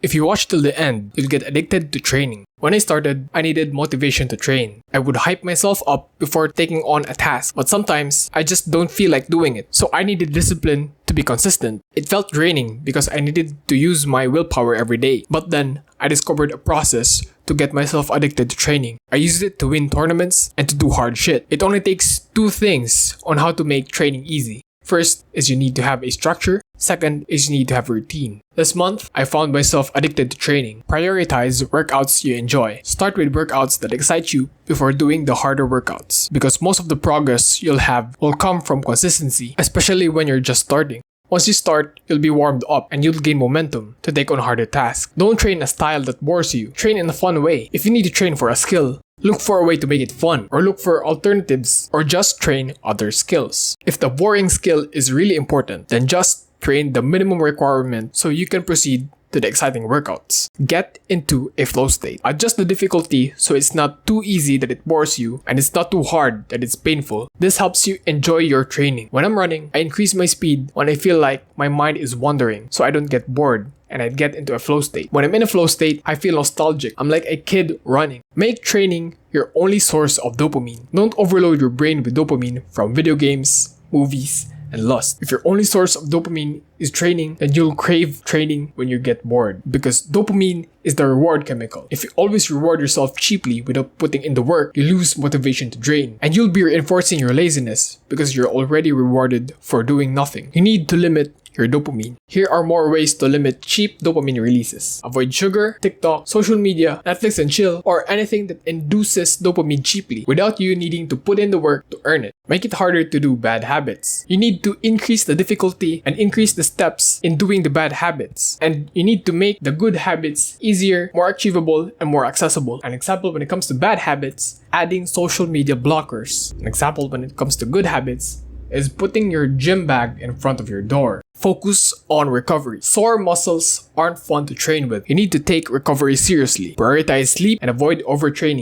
If you watch till the end, you'll get addicted to training. When I started, I needed motivation to train. I would hype myself up before taking on a task, but sometimes I just don't feel like doing it. So I needed discipline to be consistent. It felt draining because I needed to use my willpower every day. But then, I discovered a process to get myself addicted to training. I used it to win tournaments and to do hard shit. It only takes two things on how to make training easy. First is you need to have a structure. Second is you need to have a routine. This month, I found myself addicted to training. Prioritize workouts you enjoy. Start with workouts that excite you before doing the harder workouts, because most of the progress you'll have will come from consistency, especially when you're just starting. Once you start, you'll be warmed up and you'll gain momentum to take on harder tasks. Don't train a style that bores you. Train in a fun way. If you need to train for a skill, look for a way to make it fun, or look for alternatives, or just train other skills. If the boring skill is really important, then just train the minimum requirement so you can proceed to the exciting workouts. Get into a flow state. Adjust the difficulty so it's not too easy that it bores you and it's not too hard that it's painful. This helps you enjoy your training. When I'm running, I increase my speed when I feel like my mind is wandering so I don't get bored and I get into a flow state. When I'm in a flow state, I feel nostalgic. I'm like a kid running. Make training your only source of dopamine. Don't overload your brain with dopamine from video games, movies, and lust. If your only source of dopamine is training, then you'll crave training when you get bored, because dopamine is the reward chemical. If you always reward yourself cheaply without putting in the work, you lose motivation to train, and you'll be reinforcing your laziness because you're already rewarded for doing nothing. You need to limit your dopamine. Here are more ways to limit cheap dopamine releases. Avoid sugar, TikTok, social media, Netflix and chill, or anything that induces dopamine cheaply without you needing to put in the work to earn it. Make it harder to do bad habits. You need to increase the difficulty and increase the steps in doing the bad habits. And you need to make the good habits easier, more achievable, and more accessible. An example when it comes to bad habits, adding social media blockers. An example when it comes to good habits is putting your gym bag in front of your door. Focus on recovery. Sore muscles aren't fun to train with. You need to take recovery seriously. Prioritize sleep and avoid overtraining.